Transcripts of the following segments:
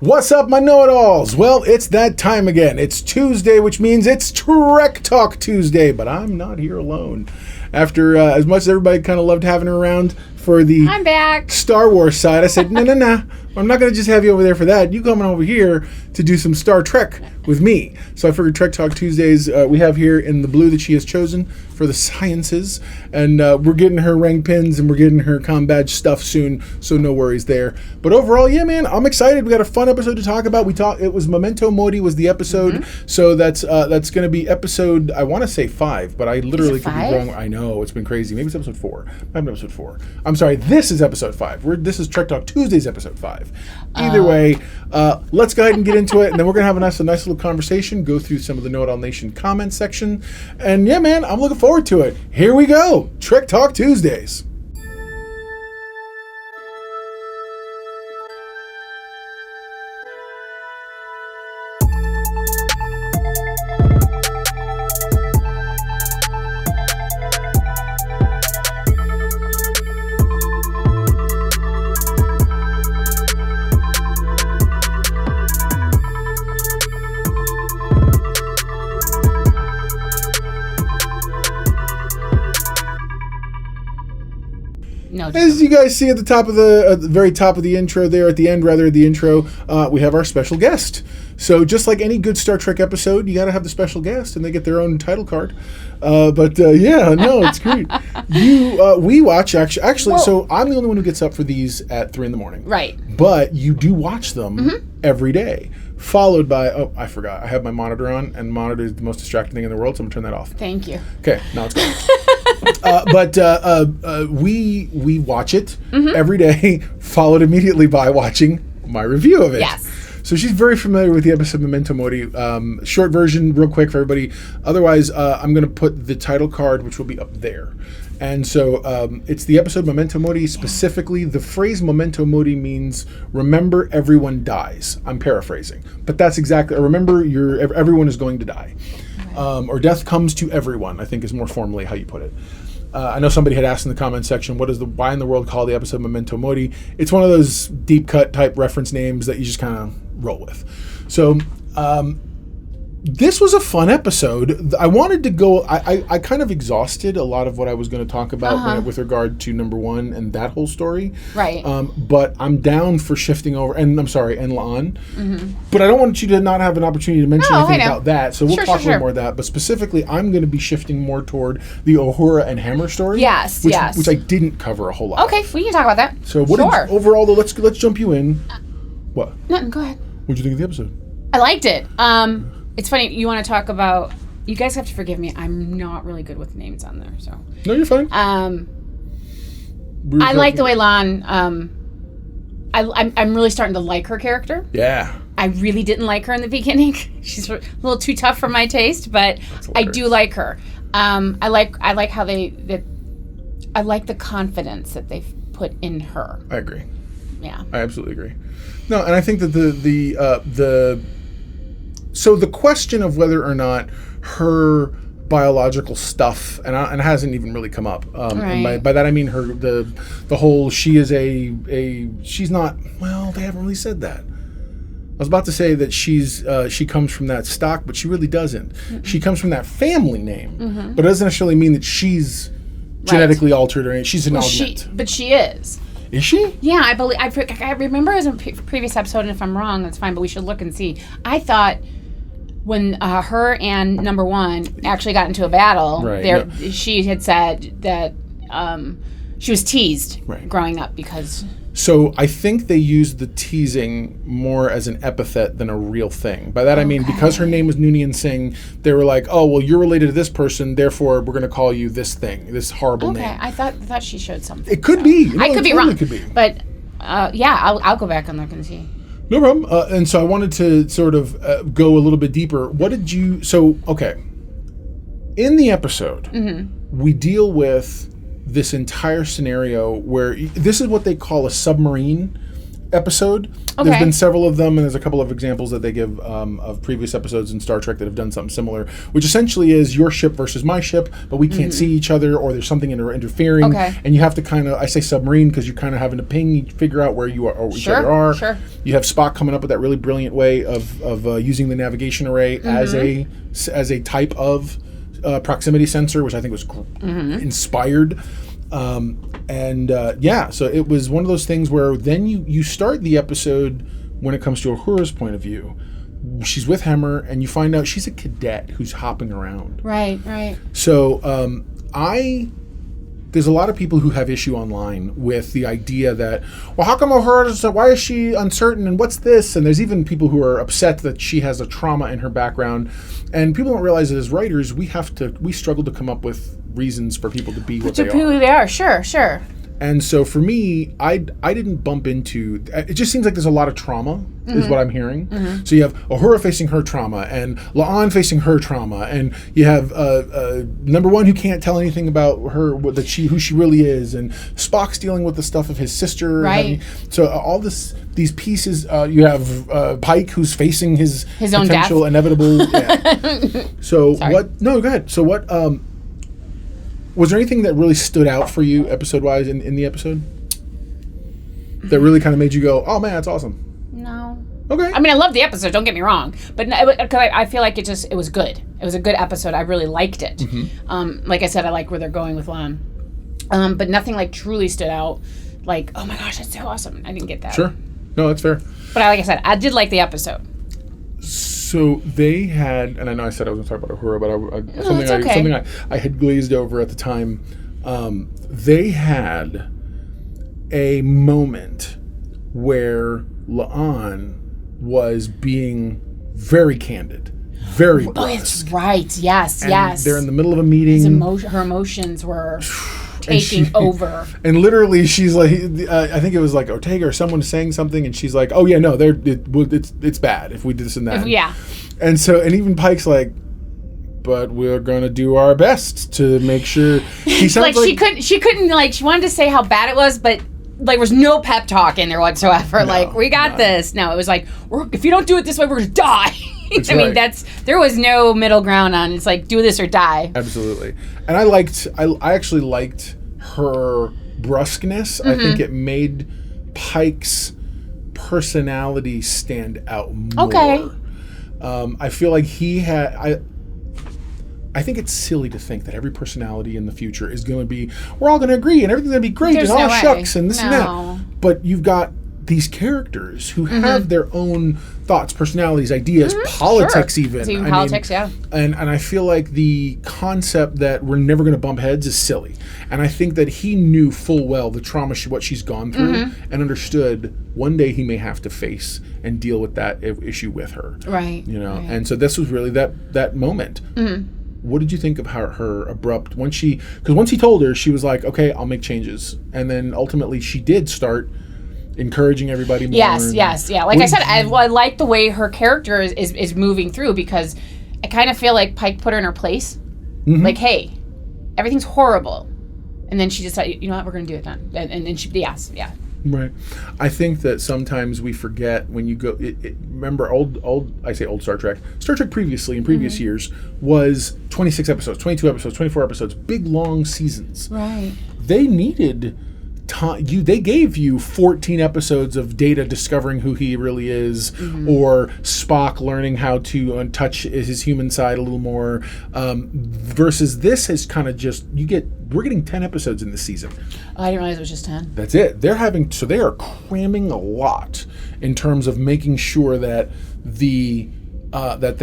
What's up, my know-it-alls? Well, it's that time again. It's Tuesday, which means it's Trek Talk Tuesday, but I'm not here alone. After as much as everybody kind of loved having her around for the I'm back. Star Wars side, I said, no. I'm not going to just have you over there for that. You coming over here to do some Star Trek with me. So I figured Trek Talk Tuesdays we have here in the blue that she has chosen for the sciences. And we're getting her rank pins and we're getting her comm badge stuff soon, so no worries there. But overall, yeah, man, I'm excited. We got a fun episode to talk about. It was Memento Mori was the episode. So that's going to be episode, I want to say 5, but I literally could be wrong. I know, it's been crazy. Maybe it's episode 4. Might be episode 4. I'm sorry, this is episode 5. This is Trek Talk Tuesdays episode 5. Either way, let's go ahead and get into it, and then we're going to have a nice little conversation, go through some of the Know It All Nation comment section, and yeah, man, I'm looking forward to it. Here we go, Trek Talk Tuesdays. As you guys see at the top of the very top of the intro there, at the end rather of the intro, we have our special guest. So just like any good Star Trek episode, you got to have the special guest, and they get their own title card. Yeah, no, it's great. We watch actually. Well, so I'm the only one who gets up for these at 3 a.m. Right. But you do watch them every day. Followed by, I forgot. I have my monitor on, and monitor is the most distracting thing in the world, so I'm going to turn that off. Thank you. Okay, now it's gone. We watch it every day, followed immediately by watching my review of it. Yes. So she's very familiar with the episode Memento Mori. Short version, real quick for everybody. Otherwise, I'm going to put the title card, which will be up there. And so it's the episode Memento Mori. Specifically, the phrase Memento Mori means remember everyone dies. I'm paraphrasing. But that's exactly, remember everyone is going to die. Or death comes to everyone, I think is more formally how you put it. I know somebody had asked in the comment section, why in the world call the episode Memento Mori? It's one of those deep cut type reference names that you just kind of roll with. So, this was a fun episode. I wanted to go. I kind of exhausted a lot of what I was going to talk about with regard to number 1 and that whole story. Right. But I'm down for shifting over. And I'm sorry, and La'an. But I don't want you to not have an opportunity to mention anything about that. So we'll talk a little more of that. But specifically, I'm going to be shifting more toward the Uhura and Hammer story. Yes. Which I didn't cover a whole lot. Okay, we can talk about that. So overall, though, let's jump you in. What? Nothing. Go ahead. What did you think of the episode? I liked it. It's funny, you want to talk about... You guys have to forgive me. I'm not really good with names on there, so... No, you're fine. I like the way La'an... I'm really starting to like her character. Yeah. I really didn't like her in the beginning. She's a little too tough for my taste, but I do like her. I like how I like the confidence that they've put in her. I agree. Yeah. I absolutely agree. No, and I think that So the question of whether or not her biological stuff, and it hasn't even really come up. And by that I mean the whole she is she's not. Well, they haven't really said that. I was about to say that she comes from that stock, but she really doesn't. She comes from that family name, but it doesn't necessarily mean that she's genetically altered or anything. She's an augment. But she is. Is she? Yeah, I believe. I remember as a previous episode, and if I'm wrong, that's fine. But we should look and see. I thought when her and number 1 actually got into a battle, she had said that she was teased growing up because. So I think they used the teasing more as an epithet than a real thing. By that I mean because her name was Noonien-Singh, they were like, oh, well, you're related to this person, therefore we're going to call you this thing, this horrible name. Okay, I thought she showed something. It could be. I could be wrong. Could be. But I'll go back and look and see. No problem. And so I wanted to sort of go a little bit deeper. What did you... So, okay. In the episode, we deal with this entire scenario where this is what they call a submarine, episode. Okay. There's been several of them, and there's a couple of examples that they give of previous episodes in Star Trek that have done something similar, which essentially is your ship versus my ship, but we can't see each other, or there's something interfering, and you have to kind of, I say submarine because you're kind of having to ping, you figure out where you are, or each other are. Sure. You have Spock coming up with that really brilliant way of using the navigation array as a type of proximity sensor, which I think was inspired. So it was one of those things where then you start the episode when it comes to Uhura's point of view. She's with Hemmer, and you find out she's a cadet who's hopping around. Right. So there's a lot of people who have issue online with the idea that, well, how come Uhura, why is she uncertain, and what's this? And there's even people who are upset that she has a trauma in her background. And people don't realize that as writers, we struggle to come up with reasons for people to be what they are. Who they are, sure. And so for me, I didn't bump into, it just seems like there's a lot of trauma, is what I'm hearing. So you have Uhura facing her trauma, and La'an facing her trauma, and you have number one who can't tell anything about her, who she really is, and Spock's dealing with the stuff of his sister. Right. So all these pieces, you have Pike who's facing his own potential death. Inevitable. So Sorry. what? No, go ahead. So what? Was there anything that really stood out for you episode-wise in the episode? That really kind of made you go, oh man, that's awesome? No. Okay. I mean, I love the episode, don't get me wrong. But I feel like it was good. It was a good episode. I really liked it. Like I said, I like where they're going with La'an. But nothing like truly stood out. Like, oh my gosh, that's so awesome. I didn't get that. Sure. No, that's fair. But like I said, I did like the episode. So they had, and I know I said I was going to talk about Uhura, but something I had glazed over at the time. They had a moment where La'an was being very candid, very brusque. Oh, it's right. Yes. They're in the middle of a meeting. Her emotions were taking over. And literally, she's like, I think it was like Ortega or someone saying something, and she's like, "Oh yeah, no, it's bad if we do this and that." Yeah. And even Pike's like, "But we're gonna do our best to make sure." He sounds she couldn't she wanted to say how bad it was, but there was no pep talk in there whatsoever. We got this. No, it was like, if you don't do it this way, we're gonna die. I mean, there was no middle ground on. It's like, do this or die. Absolutely. And I actually liked her brusqueness. I think it made Pike's personality stand out more. Okay. I feel like he had. I think it's silly to think that every personality in the future is going to be, we're all going to agree and everything's going to be great and all shucks and this and that. But you've got these characters who have their own thoughts, personalities, ideas, politics even. It's even politics, yeah. And I feel like the concept that we're never going to bump heads is silly. And I think that he knew full well the trauma, what she's gone through, and understood one day he may have to face and deal with that issue with her. Right. Right. And so this was really that moment. What did you think of her abrupt, because once he told her, she was like, okay, I'll make changes. And then ultimately she did start encouraging everybody more. Yes. Yeah. Like I said, I like the way her character is moving through, because I kind of feel like Pike put her in her place. Like, hey, everything's horrible. And then she just said, you know what, we're going to do it then. And then she, yes. Right. I think that sometimes we forget when you go. Remember, I say old Star Trek. Star Trek previously in previous years was 26 episodes, 22 episodes, 24 episodes, big long seasons. Right. They needed time. They gave you 14 episodes of Data discovering who he really is, or Spock learning how to touch his human side a little more. Versus this is kind of just we're getting 10 episodes in this season. Oh, I didn't realize it was just 10. That's it. They are cramming a lot in terms of making sure that the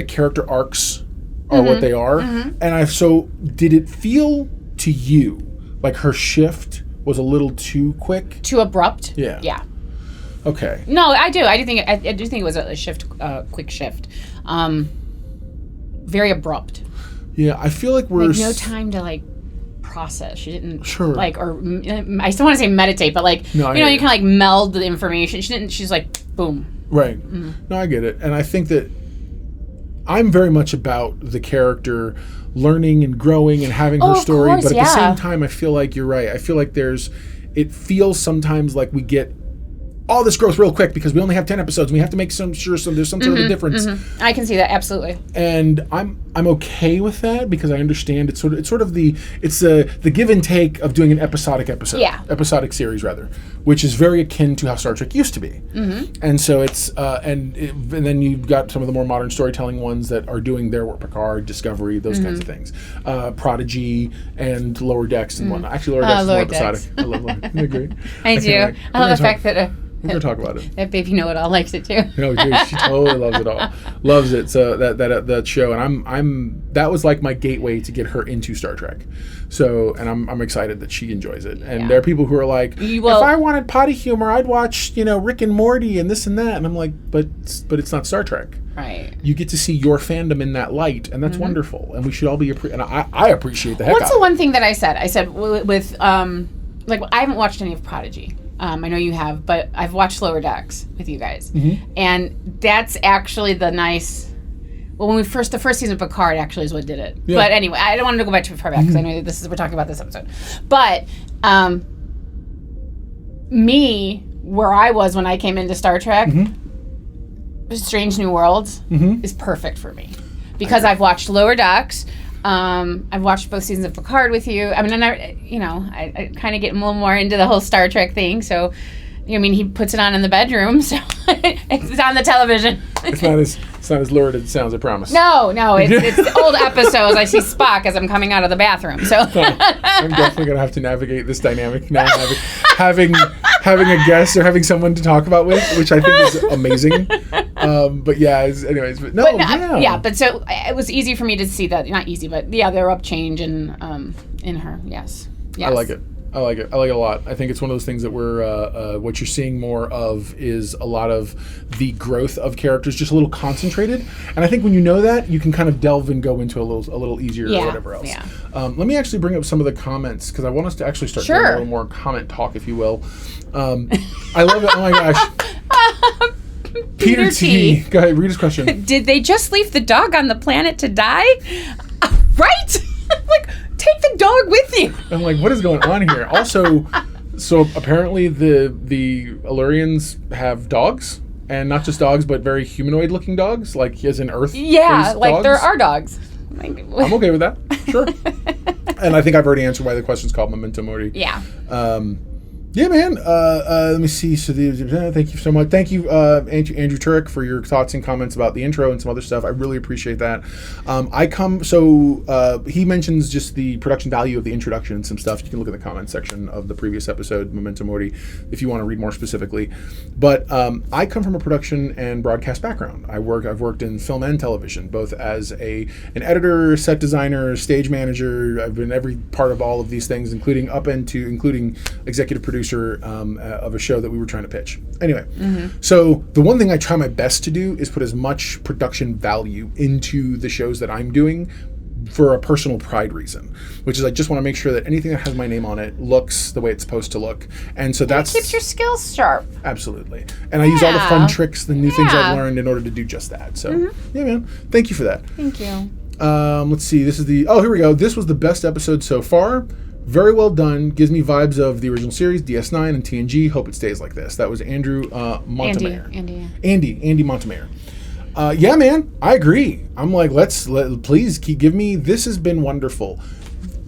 character arcs are what they are. And did it feel to you like her shift was a little too quick? Too abrupt? Yeah. Yeah. Okay. No, I do. I do think it was a quick shift. Very abrupt. Yeah, I feel like we're no time to process. She didn't or I still want to say meditate, but you kind of meld the information. She didn't. She's like, boom. Right. No, I get it, and I think that I'm very much about the character learning and growing and having her story, course, but at the same time, I feel like you're right. I feel like it feels sometimes like we get all this growth real quick because we only have 10 episodes. And we have to make sure there's some sort of a difference. I can see that, absolutely. And I'm okay with that because I understand it's sort of the give and take of doing an episodic series rather, which is very akin to how Star Trek used to be. And so it's and then you've got some of the more modern storytelling ones that are doing their work, Picard, Discovery, those kinds of things, Prodigy and Lower Decks and whatnot. Actually, Lower Decks is more episodic. I love Lower Decks. They're great. I do. I love the fact that. We're gonna talk about it. That baby know-it-all likes it too. No, dude, she totally loves it all. Loves it. So that show, and that was like my gateway to get her into Star Trek. So, and I'm excited that she enjoys it. And there are people who are like, if I wanted potty humor, I'd watch Rick and Morty and this and that. And I'm like, but it's not Star Trek. Right. You get to see your fandom in that light, and that's wonderful. And we should all be and I appreciate the heck. What's the one thing that I said? I said with like I haven't watched any of Prodigy. I know you have, but I've watched Lower Decks with you guys, and that's actually the nice. Well, when the first season of Picard actually is what did it. Yeah. But anyway, I don't want to go back too far back because I know we're talking about this episode. But me, where I was when I came into Star Trek, Strange New Worlds is perfect for me because I've watched Lower Decks. I've watched both seasons of Picard with you. I mean, and I kind of get a little more into the whole Star Trek thing. So, I mean, he puts it on in the bedroom, so it's on the television. It's not as lurid as it sounds, I promise. No, it's old episodes. I see Spock as I'm coming out of the bathroom. So I'm definitely gonna have to navigate this dynamic now, having a guest or having someone to talk about with, which I think is amazing. But yeah, anyways, but so it was easy for me to see that. Not easy, but they're up change in her. Yes. I like it. I like it a lot. I think it's one of those things that we're what you're seeing more of is a lot of the growth of characters, just a little concentrated. And I think when you know that, you can kind of delve and go into a little easier or whatever else. Yeah. Let me actually bring up some of the comments because I want us to actually start doing a little more comment talk, if you will. I love it. Oh my gosh. Peter T. Go ahead, read his question. Did they just leave the dog on the planet to die? Right? Like, take the dog with you. I'm like, what is going on here? Also, so apparently the Illyrians have dogs, and not just dogs, but very humanoid-looking dogs, like he has an Earth. Yeah, like dogs. There are dogs. I'm okay with that. Sure. And I think I've already answered why the question's called Memento Mori. Yeah. Yeah, man. Let me see. So, thank you so much. Thank you, Andrew Turek, for your thoughts and comments about the intro and some other stuff. I really appreciate that. He mentions just the production value of the introduction and some stuff. You can look at the comments section of the previous episode, Memento Mori, if you want to read more specifically. But I come from a production and broadcast background. I've worked in film and television, both as an editor, set designer, stage manager. I've been every part of all of these things, including executive producer of a show that we were trying to pitch. Anyway, so the one thing I try my best to do is put as much production value into the shows that I'm doing for a personal pride reason, which is I just want to make sure that anything that has my name on it looks the way it's supposed to look. And so that keeps your skills sharp. Absolutely. And I use all the fun tricks, the new things I've learned in order to do just that. So, yeah, man. Thank you for that. Thank you. Let's see. Here we go. This was the best episode so far. Very well done. Gives me vibes of the original series, DS9 and TNG. Hope it stays like this. That was Andrew Montemayor. Andy Montemayor. Yeah, man, I agree. I'm like, please give me. This has been wonderful.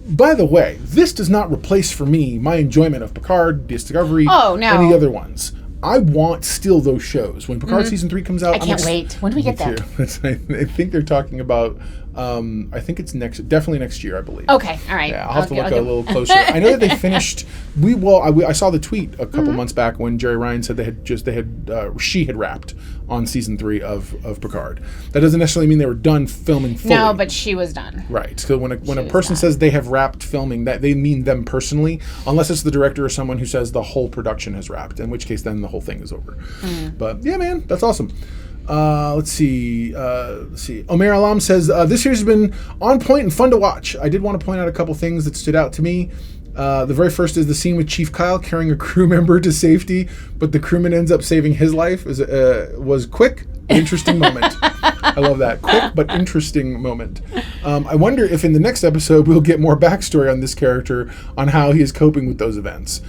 By the way, this does not replace for me my enjoyment of Picard, Discovery, any other ones. I want still those shows. When Picard season 3 comes out, I can't wait. When do we get that? I think they're talking about. I think it's definitely next year, I believe. Okay, all right. Yeah, I'll have to look a little closer. I know that they finished. I saw the tweet a couple months back when Jerry Ryan said she had wrapped on season 3 of Picard. That doesn't necessarily mean they were done filming fully. No, but she was done. Right. So when a person says they have wrapped filming, that they mean them personally, unless it's the director or someone who says the whole production has wrapped, in which case then the whole thing is over. But yeah, man, that's awesome. Let's see. Omer Alam says, this series has been on point and fun to watch. I did want to point out a couple things that stood out to me. The very first is the scene with Chief Kyle carrying a crew member to safety, but the crewman ends up saving his life. Was quick, interesting moment. I love that. Quick but interesting moment. I wonder if in the next episode we'll get more backstory on this character, on how he is coping with those events.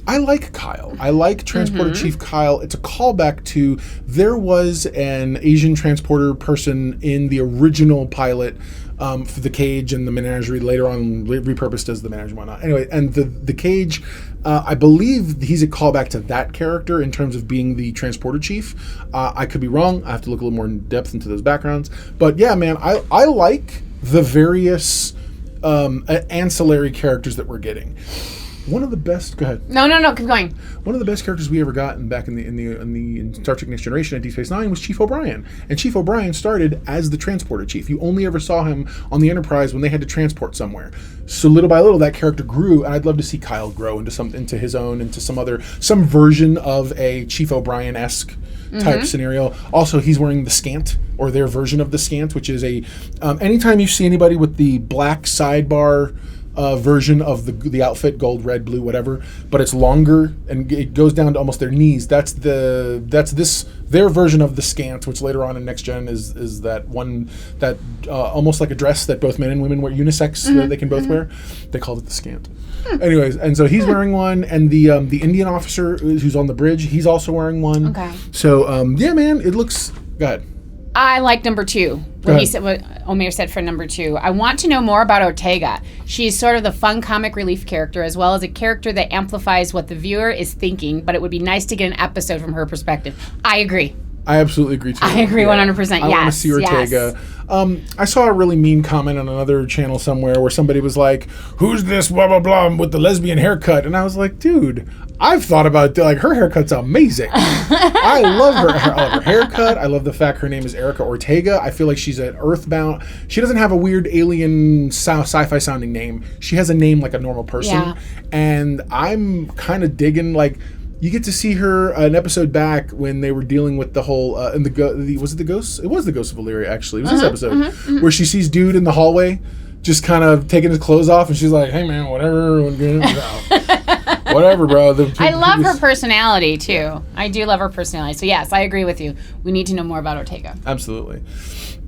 I like Kyle. I like Transporter Chief Kyle. It's a callback to there was an Asian transporter person in the original pilot for the Cage and the Menagerie, later on repurposed as the Menagerie and whatnot. Anyway, and the Cage, I believe he's a callback to that character in terms of being the Transporter Chief. I could be wrong. I have to look a little more in depth into those backgrounds. But yeah, man, I like the various ancillary characters that we're getting. One of the best. Go ahead. No. Keep going. One of the best characters we ever got back in Star Trek Next Generation at Deep Space Nine was Chief O'Brien, and Chief O'Brien started as the transporter chief. You only ever saw him on the Enterprise when they had to transport somewhere. So little by little, that character grew, and I'd love to see Kyle grow into his own, into some version of a Chief O'Brien-esque type scenario. Also, he's wearing the Scant, or their version of the Scant, which is a anytime you see anybody with the black sidebar version of the outfit, gold, red, blue, whatever, but it's longer and it goes down to almost their knees. That's their version of the Scant, which later on in Next Gen is that one that almost like a dress that both men and women wear, unisex, that they can both wear. They called it the Scant. Anyways, and so he's wearing one, and the Indian officer who's on the bridge, he's also wearing one. Okay. So yeah, man, it looks. Go ahead. I like number 2. What Omer said for number 2. I want to know more about Ortega. She's sort of the fun comic relief character, as well as a character that amplifies what the viewer is thinking, but it would be nice to get an episode from her perspective. I agree. I absolutely agree too. I agree 100%. I want to see Ortega. Yes. I saw a really mean comment on another channel somewhere where somebody was like, "Who's this blah blah blah with the lesbian haircut?" And I was like, "Dude, I've thought about her haircut's amazing. I love her. I love her haircut. I love the fact her name is Erica Ortega. I feel like she's an earthbound. She doesn't have a weird alien sci-fi sounding name. She has a name like a normal person. Yeah. And I'm kind of digging You get to see her an episode back when they were dealing with the whole was it the ghost? It was the ghost of Valyria, actually. It was this episode where she sees dude in the hallway just kind of taking his clothes off, and she's like, "Hey man, whatever, whatever, bro." I love her personality too. I do love her personality. So yes, I agree with you. We need to know more about Ortega. Absolutely.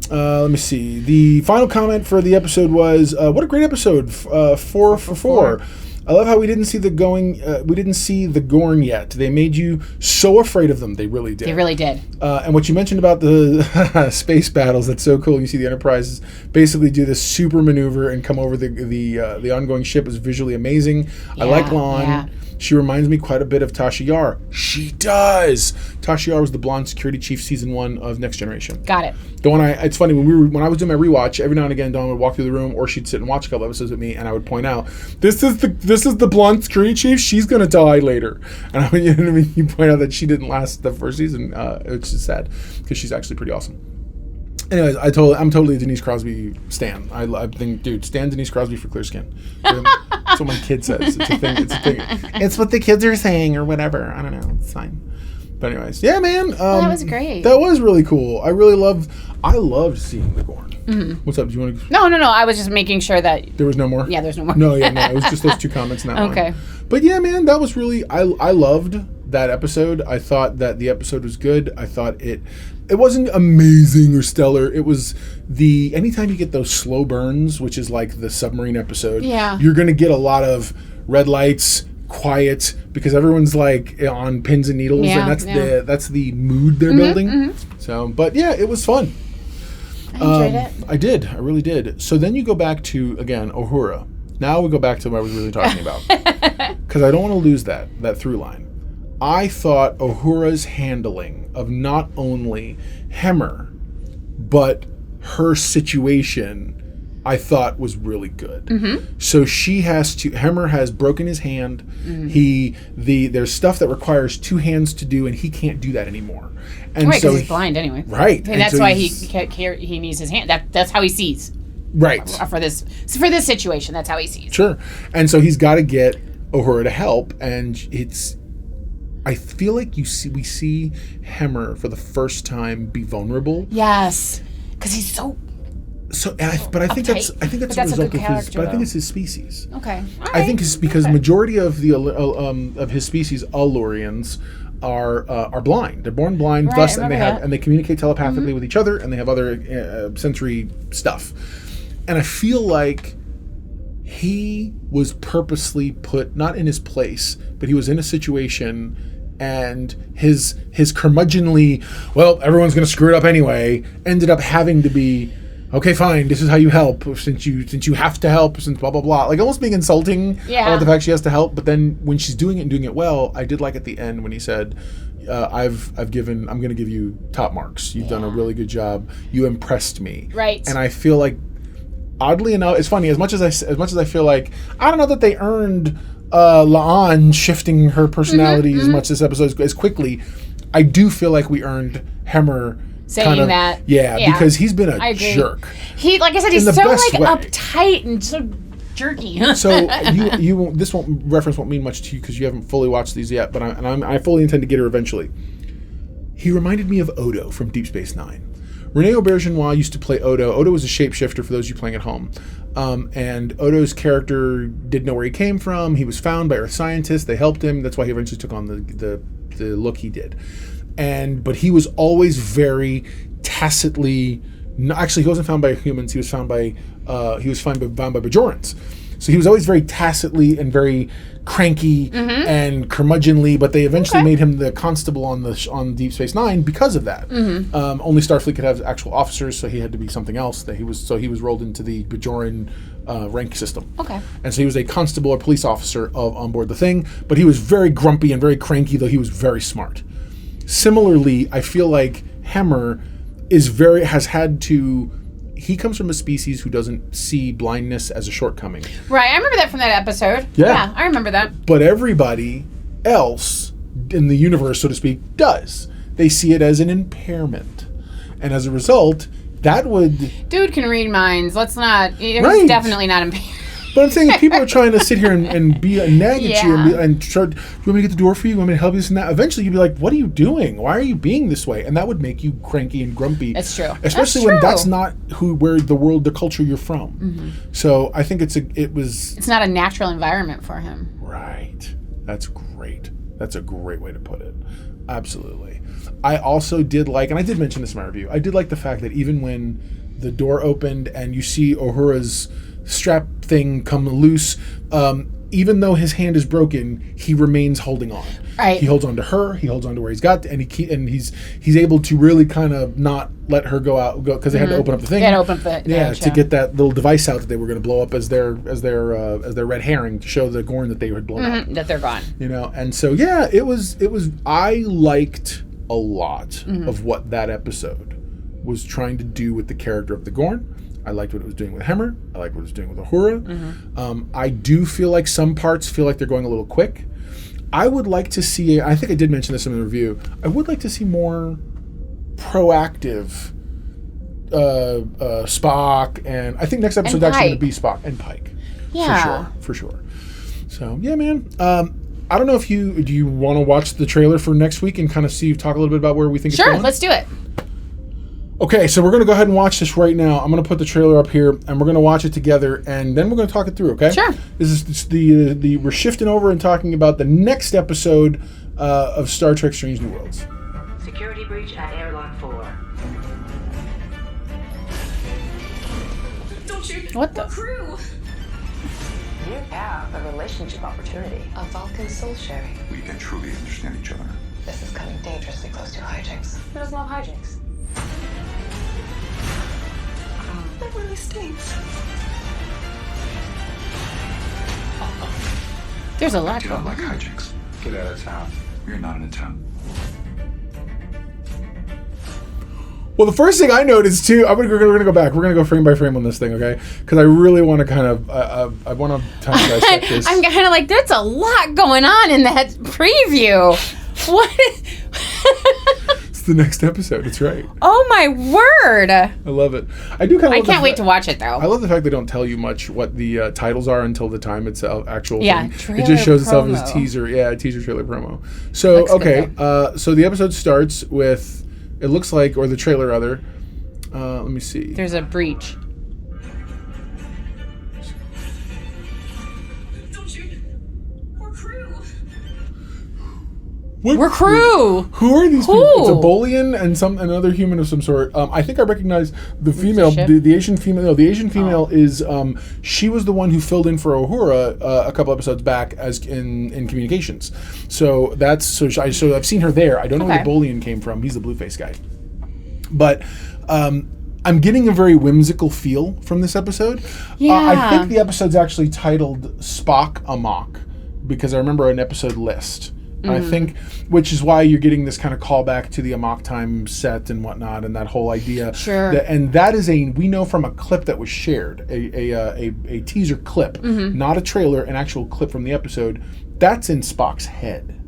Let me see. The final comment for the episode was, "What a great episode! 4 for 4. I love how we didn't see the Gorn yet. They made you so afraid of them. They really did. They really did. And what you mentioned about the space battles, that's so cool. You see the Enterprise basically do this super maneuver and come over the ongoing ship is visually amazing. Yeah, I like La'an. Yeah. She reminds me quite a bit of Tasha Yar. She does. Tasha Yar was the blonde security chief season 1 of Next Generation. Got it. The one it's funny when I was doing my rewatch, every now and again Dawn would walk through the room, or she'd sit and watch a couple episodes with me, and I would point out, this is the blonde security chief. She's gonna die later. And you point out that she didn't last the first season, which is sad because she's actually pretty awesome. Anyways, I'm totally a Denise Crosby stan. I think, dude, stan Denise Crosby for clear skin. That's what my kid says. It's a thing. It's what the kids are saying or whatever. I don't know. It's fine. But anyways, yeah, man. That was great. That was really cool. I loved seeing the Gorn. Mm-hmm. What's up? Do you want to? No. I was just making sure that there was no more. Yeah, there's no more. No. It was just those 2 comments in that one. Okay. But yeah, man, that was really. I loved that episode. I thought that the episode was good. I thought it wasn't amazing or stellar. It was anytime you get those slow burns, which is like the submarine episode. Yeah. You're gonna get a lot of red lights, quiet, because everyone's like on pins and needles, and that's the mood they're building. Mm-hmm. So, but yeah, it was fun. I enjoyed it. I did. I really did. So then you go back to, again, Uhura. Now we go back to what I was really talking about, because I don't want to lose that through line. I thought Uhura's handling of not only Hemmer, but her situation, I thought was really good. Mm-hmm. So Hemmer has broken his hand. Mm-hmm. There's stuff that requires 2 hands to do, and he can't do that anymore. And right, because he's blind anyway. Right. And that's why he needs his hand. That's how he sees. Right. For this situation, that's how he sees. Sure. And so he's got to get Uhura to help, and I feel like we see Hemmer for the first time be vulnerable. Yes, because he's so. But I think that's a result of his. But I think it's his species. Okay. I think it's because majority of the of his species, Allurians, are blind. They're born blind, thus, and they communicate telepathically with each other, and they have other sensory stuff. And I feel like he was purposely put not in his place, but he was in a situation, and his curmudgeonly, well, everyone's going to screw it up anyway, ended up having to be, okay, fine, this is how you help, since you have to help, since blah blah blah, like almost being insulting about the fact she has to help. But then when she's doing it and doing it well, I did like at the end when he said, I'm going to give you top marks. You've done a really good job. You impressed me. Right. And I feel like, oddly enough, it's funny, as much as I feel like, I don't know that they earned La'an shifting her personality as much this episode as quickly. I do feel like we earned Hemmer saying that. Yeah, because he's been a jerk. He, like I said, he's so uptight and so jerky. So this reference won't mean much to you because you haven't fully watched these yet, but I fully intend to get her eventually. He reminded me of Odo from Deep Space Nine. Rene Aubergenois used to play Odo. Odo was a shapeshifter for those of you playing at home. And Odo's character didn't know where he came from. He was found by Earth scientists. They helped him. That's why he eventually took on the look he did. But he was always very tacitly. Actually, he wasn't found by humans. He was found by Bajorans. So he was always very tacitly and very cranky and curmudgeonly. But they eventually made him the constable on Deep Space Nine because of that. Only Starfleet could have actual officers, so he had to be something else. He was rolled into the Bajoran rank system. Okay. And so he was a constable or police officer on board the thing. But he was very grumpy and very cranky, though he was very smart. Similarly, I feel like Hemmer he comes from a species who doesn't see blindness as a shortcoming. Right, I remember that from that episode. Yeah, I remember that. But everybody else in the universe, so to speak, does. They see it as an impairment. And as a result, that would... Dude can read minds. Let's not... He's definitely not impaired. But I'm saying if people are trying to sit here and be a nag at you and start, do you want me to get the door for you? Do you want me to help you this and that? Eventually you'd be like, what are you doing? Why are you being this way? And that would make you cranky and grumpy. That's true. Especially when that's not where the culture you're from. So I think it's not a natural environment for him. Right. That's great. That's a great way to put it. Absolutely. I also did like, and I did mention this in my review, I did like the fact that even when the door opened and you see Uhura's strap thing come loose, even though his hand is broken, he remains holding on. Right. He holds on to her. He holds on to where he's got, and he's able to really kind of not let her go because they had to open up the thing. They had to open up the to get that little device out that they were going to blow up as their red herring to show the Gorn that they had blown up. That they're gone. And so it was. I liked a lot of what that episode was trying to do with the character of the Gorn. I liked what it was doing with Hemmer. I liked what it was doing with Uhura. I do feel like some parts feel like they're going a little quick. I would like to see, I think I did mention this in the review, I would like to see more proactive Spock, and I think next episode is actually going to be Spock and Pike. Yeah. For sure. So, yeah, man. I don't know if do you want to watch the trailer for next week and kind of talk a little bit about where we think it's going? Sure, let's do it. Okay, so we're going to go ahead and watch this right now. I'm going to put the trailer up here, and we're going to watch it together, and then we're going to talk it through, okay? Sure. This is we're shifting over and talking about the next episode of Star Trek Strange New Worlds. Security breach at airlock 4. Don't shoot. What the? Crew. You have a relationship opportunity. A Vulcan soul sharing. We can truly understand each other. This is coming dangerously close to Hi-Jinks. Who doesn't love Hi-Jinks? That really stinks. There's a lot You going don't on. like Hi-Jinks. Get out of town. You're not in a town. Well, the first thing I noticed too, we're going to go back. We're going to go frame by frame on this thing, okay? Because I really want to kind of, I want to kind of dissect this. I'm kind of like, there's a lot going on in that preview. What? It's the next episode. It's right. Oh my word! I love it. I do kind of. I can't wait to watch it though. I love the fact they don't tell you much what the titles are until the time it's actual. Yeah, thing. It just shows itself as a teaser. Yeah, a teaser trailer promo. So so the episode starts with. It looks like, or the trailer rather. Let me see. There's a breach. Don't shoot. We're crew. We're crew. Who are these people? It's a Bolian and another human of some sort. I think I recognize the female, the Asian female. No, the Asian female is she was the one who filled in for Uhura a couple episodes back as in communications. So so I've seen her there. I don't know where the Bolian came from. He's the blue face guy, but. I'm getting a very whimsical feel from this episode. Yeah. I think the episode's actually titled Spock Amock because I remember an episode list. I think, which is why you're getting this kind of callback to the Amock time set and whatnot, and that whole idea. Sure. And that is we know from a clip that was shared, a teaser clip, not a trailer, an actual clip from the episode. That's in Spock's head.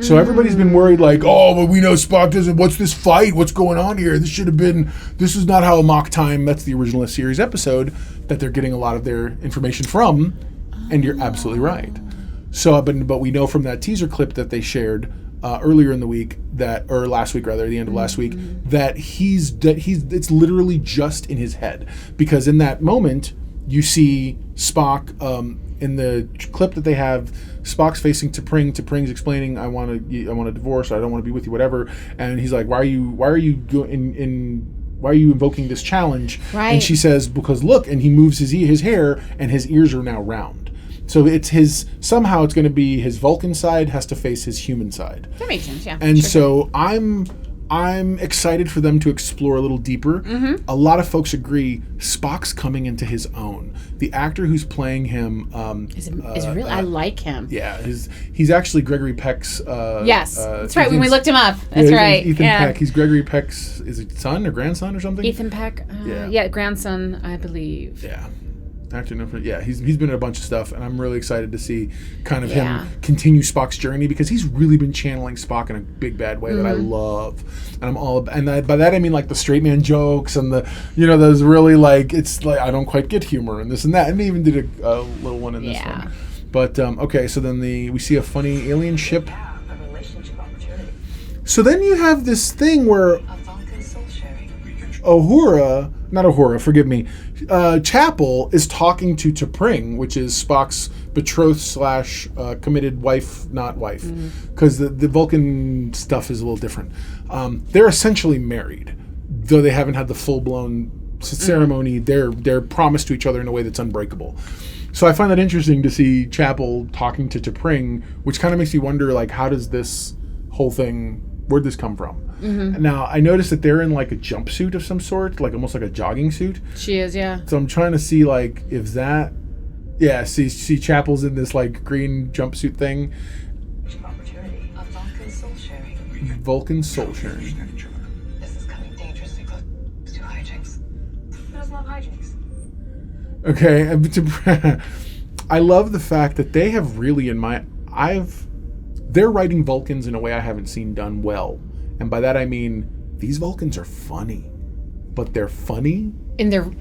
So everybody's been worried, like, oh, but we know Spock doesn't. What's this fight? What's going on here? This is not how Amock time. That's the original series episode that they're getting a lot of their information from, and you're absolutely right. So, but we know from that teaser clip that they shared earlier in the week or last week rather, the end of last week, that it's literally just in his head, because in that moment you see Spock in the clip that they have. Spock's facing T'Pring. T'Pring's explaining, I want a divorce. I don't want to be with you, whatever. And he's like, why are you invoking this challenge? Right. And she says, because look, and he moves his hair, and his ears are now round. So somehow it's going to be his Vulcan side has to face his human side. That makes sense, yeah. And so I'm excited for them to explore a little deeper. A lot of folks agree Spock's coming into his own. The actor who's playing him is really I like him. Yeah, he's actually Gregory Peck's. Yes, that's right. When we looked him up, that's right. Ethan Peck. He's Gregory Peck's. Is it son or grandson or something? Ethan Peck. Yeah, grandson, I believe. Yeah. Actor, he's been in a bunch of stuff, and I'm really excited to see kind of him continue Spock's journey, because he's really been channeling Spock in a big bad way that I love, and I'm all about, and by that I mean like the straight man jokes and the those really like, it's like I don't quite get humor and this and that, and they even did a little one in this one. But okay, so then we see a funny alien ship. A relationship opportunity. So then you have this thing where A Vulcan soul sharing. Chapel is talking to T'Pring, which is Spock's betrothed / committed wife, not wife, because the Vulcan stuff is a little different. They're essentially married, though they haven't had the full-blown ceremony. They're promised to each other in a way that's unbreakable. So I find that interesting to see Chapel talking to T'Pring, which kind of makes me wonder, like, how does this whole thing, where'd this come from? Now, I noticed that they're in like a jumpsuit of some sort, like almost like a jogging suit. She is, yeah. So I'm trying to see like if that, see Chapel's in this like green jumpsuit thing. Opportunity. A Vulcan soul sharing. Vulcan soul sharing. Understand each other. This is coming dangerously close to Hi-Jinks. Who doesn't love Hi-Jinks? Okay, I love the fact that they have really they're writing Vulcans in a way I haven't seen done well. And by that I mean these Vulcans are funny, but they're funny in their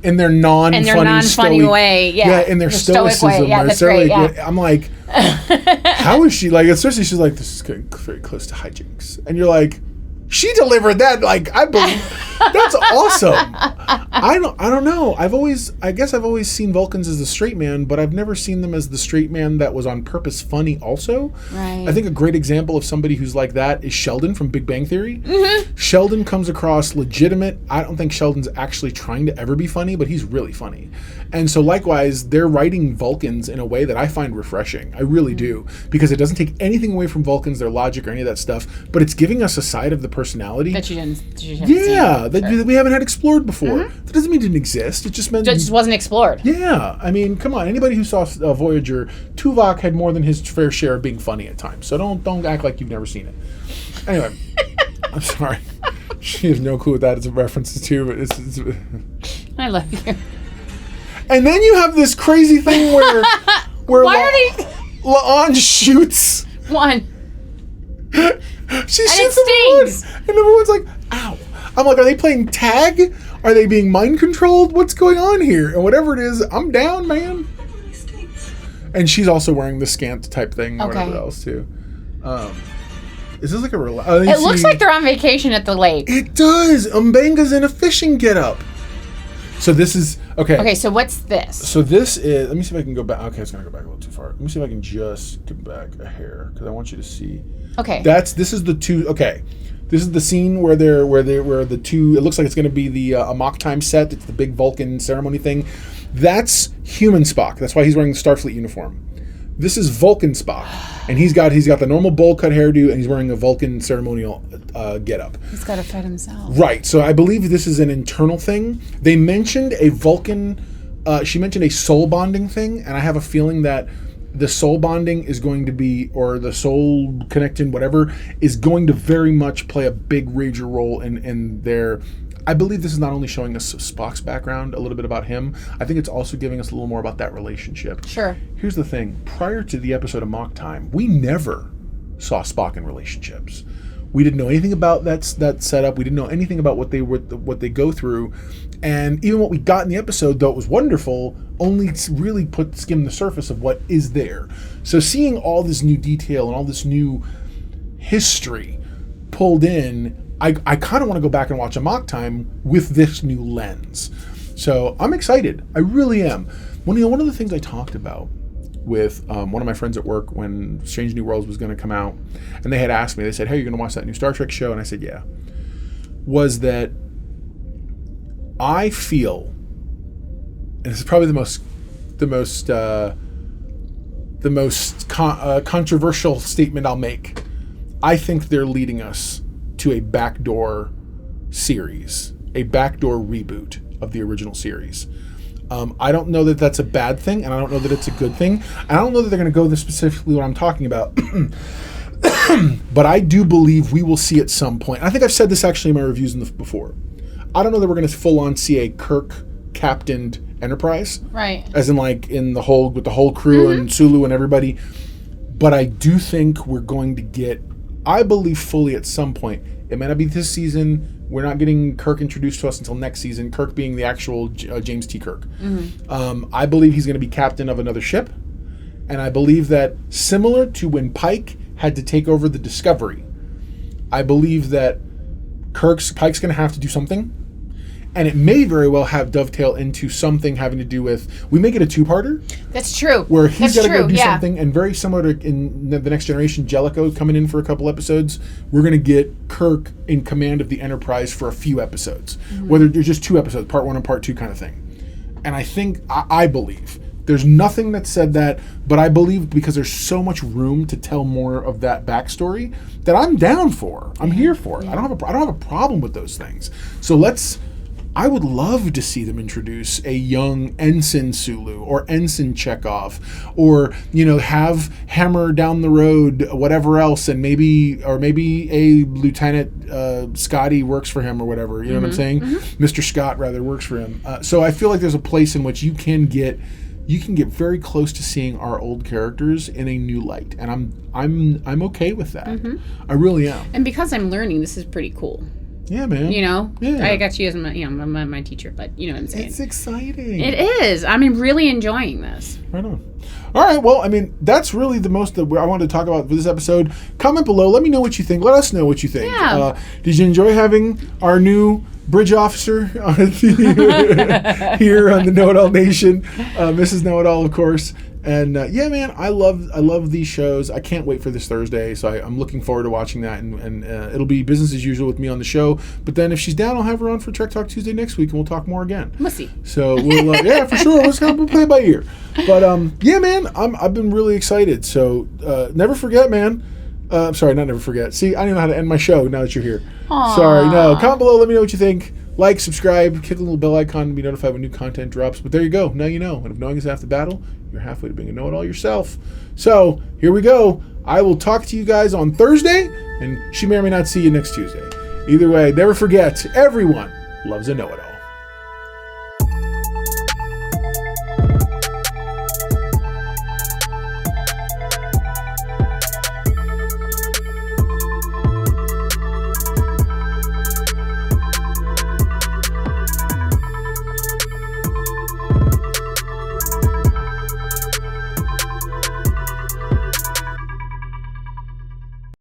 non-funny, non-funny way. Yeah, in their stoicism. Way. Yeah, that's great. Yeah. I'm like, how is she like? Especially she's like, this is getting very close to Hi-Jinks, and you're like, she delivered that. Like, I believe that's awesome. I don't know. I guess I've always seen Vulcans as the straight man, but I've never seen them as the straight man that was on purpose funny also. Right. I think a great example of somebody who's like that is Sheldon from Big Bang Theory. Sheldon comes across legitimate. I don't think Sheldon's actually trying to ever be funny, but he's really funny. And so likewise, they're writing Vulcans in a way that I find refreshing. I really do, because it doesn't take anything away from Vulcans, their logic or any of that stuff, but it's giving us a side of the personality that you haven't that we haven't had explored before. That doesn't mean it didn't exist. It just meant it just wasn't explored. Yeah, I mean, come on. Anybody who saw Voyager, Tuvok had more than his fair share of being funny at times. So don't act like you've never seen it. Anyway, I'm sorry. She has no clue what that is a reference to, but it's I love you. And then you have this crazy thing where Why are they? La'an shoots. One. She And shoots it stings. and everyone's like, ow. I'm like, are they playing tag? Are they being mind controlled? What's going on here? And whatever it is, I'm down, man. And she's also wearing the Scant type thing, or whatever else too. Is this like a It looks like they're on vacation at the lake. It does. Mbenga's in a fishing getup. So this is okay. Okay, so what's this? So this is. Let me see if I can go back. Okay, it's gonna go back a little too far. Let me see if I can just get back a hair because I want you to see. Okay. This is the two. Okay, this is the scene where the two. It looks like it's gonna be the Amock time set. It's the big Vulcan ceremony thing. That's human Spock. That's why he's wearing the Starfleet uniform. This is Vulcan Spock, and he's got the normal bowl cut hairdo, and he's wearing a Vulcan ceremonial getup. He's got to fight himself. Right. So I believe this is an internal thing. They mentioned a Vulcan. She mentioned a soul bonding thing, and I have a feeling that the soul bonding is going to be, or the soul connection, whatever, is going to very much play a big major role in their. I believe this is not only showing us Spock's background, a little bit about him, I think it's also giving us a little more about that relationship. Sure. Here's the thing. Prior to the episode of Mock Time, we never saw Spock in relationships. We didn't know anything about that setup. We didn't know anything about what they go through. And even what we got in the episode, though it was wonderful, only really skimmed the surface of what is there. So seeing all this new detail and all this new history pulled in, I kind of want to go back and watch a Mock Time with this new lens. So I'm excited. I really am. One of the things I talked about with one of my friends at work when Strange New Worlds was going to come out, and they had asked me, they said, hey, you're going to watch that new Star Trek show? And I said, yeah. Was that I feel, and this is probably the most controversial statement I'll make, I think they're leading us to a Backdoor series, a Backdoor reboot of the original series. I don't know that that's a bad thing, and I don't know that it's a good thing. And I don't know that they're going to go this specifically what I'm talking about. But I do believe we will see at some point. I think I've said this actually in my reviews before. I don't know that we're going to full on see a Kirk captained Enterprise, right? As in like with the whole crew and Sulu and everybody. But I do think we're going to get. I believe fully at some point. It may not be this season. We're not getting Kirk introduced to us until next season. Kirk being the actual James T. Kirk. I believe he's going to be captain of another ship, and I believe that similar to when Pike had to take over the Discovery, I believe that Pike's going to have to do something, and it may very well have dovetail into something having to do with. We make it a two-parter. That's true. Where he's got to go do yeah. something, and very similar to in the Next Generation, Jellicoe coming in for a couple episodes. We're going to get Kirk in command of the Enterprise for a few episodes, whether they're just 2 episodes, part 1 and part 2 kind of thing. And I believe. There's nothing that said that, but I believe because there's so much room to tell more of that backstory that I'm down for. I'm here for it. I don't have a problem with those things. So I would love to see them introduce a young Ensign Sulu or Ensign Chekhov, or have Hammer down the road, whatever else, and maybe a Lieutenant Scotty works for him or whatever. You know what I'm saying? Mr. Scott rather works for him. So I feel like there's a place in which you can get very close to seeing our old characters in a new light, and I'm okay with that. I really am. And because I'm learning, this is pretty cool. Yeah, man. Yeah. I got you as my teacher, but you know what I'm saying. It's exciting. It is. I'm really enjoying this. Right on. All right. Well, that's really the most that I wanted to talk about for this episode. Comment below. Let me know what you think. Let us know what you think. Yeah. Did you enjoy having our new bridge officer here on the Know It All Nation, Mrs. Know It All, of course. And yeah, man, I love these shows. I can't wait for this Thursday, so I'm looking forward to watching that. And it'll be business as usual with me on the show. But then if she's down, I'll have her on for Trek Talk Tuesday next week, and we'll talk more again. We'll see. So we'll yeah, for sure. We'll play it by ear. But yeah, man, I've been really excited. So never forget, man. Sorry, not never forget. See, I don't even know how to end my show now that you're here. Aww. Sorry, no. Comment below. Let me know what you think. Like, subscribe, click the little bell icon to be notified when new content drops. But there you go. Now you know. And if knowing is half the battle, you're halfway to being a know-it-all yourself. So here we go. I will talk to you guys on Thursday, and she may or may not see you next Tuesday. Either way, never forget, everyone loves a know-it-all.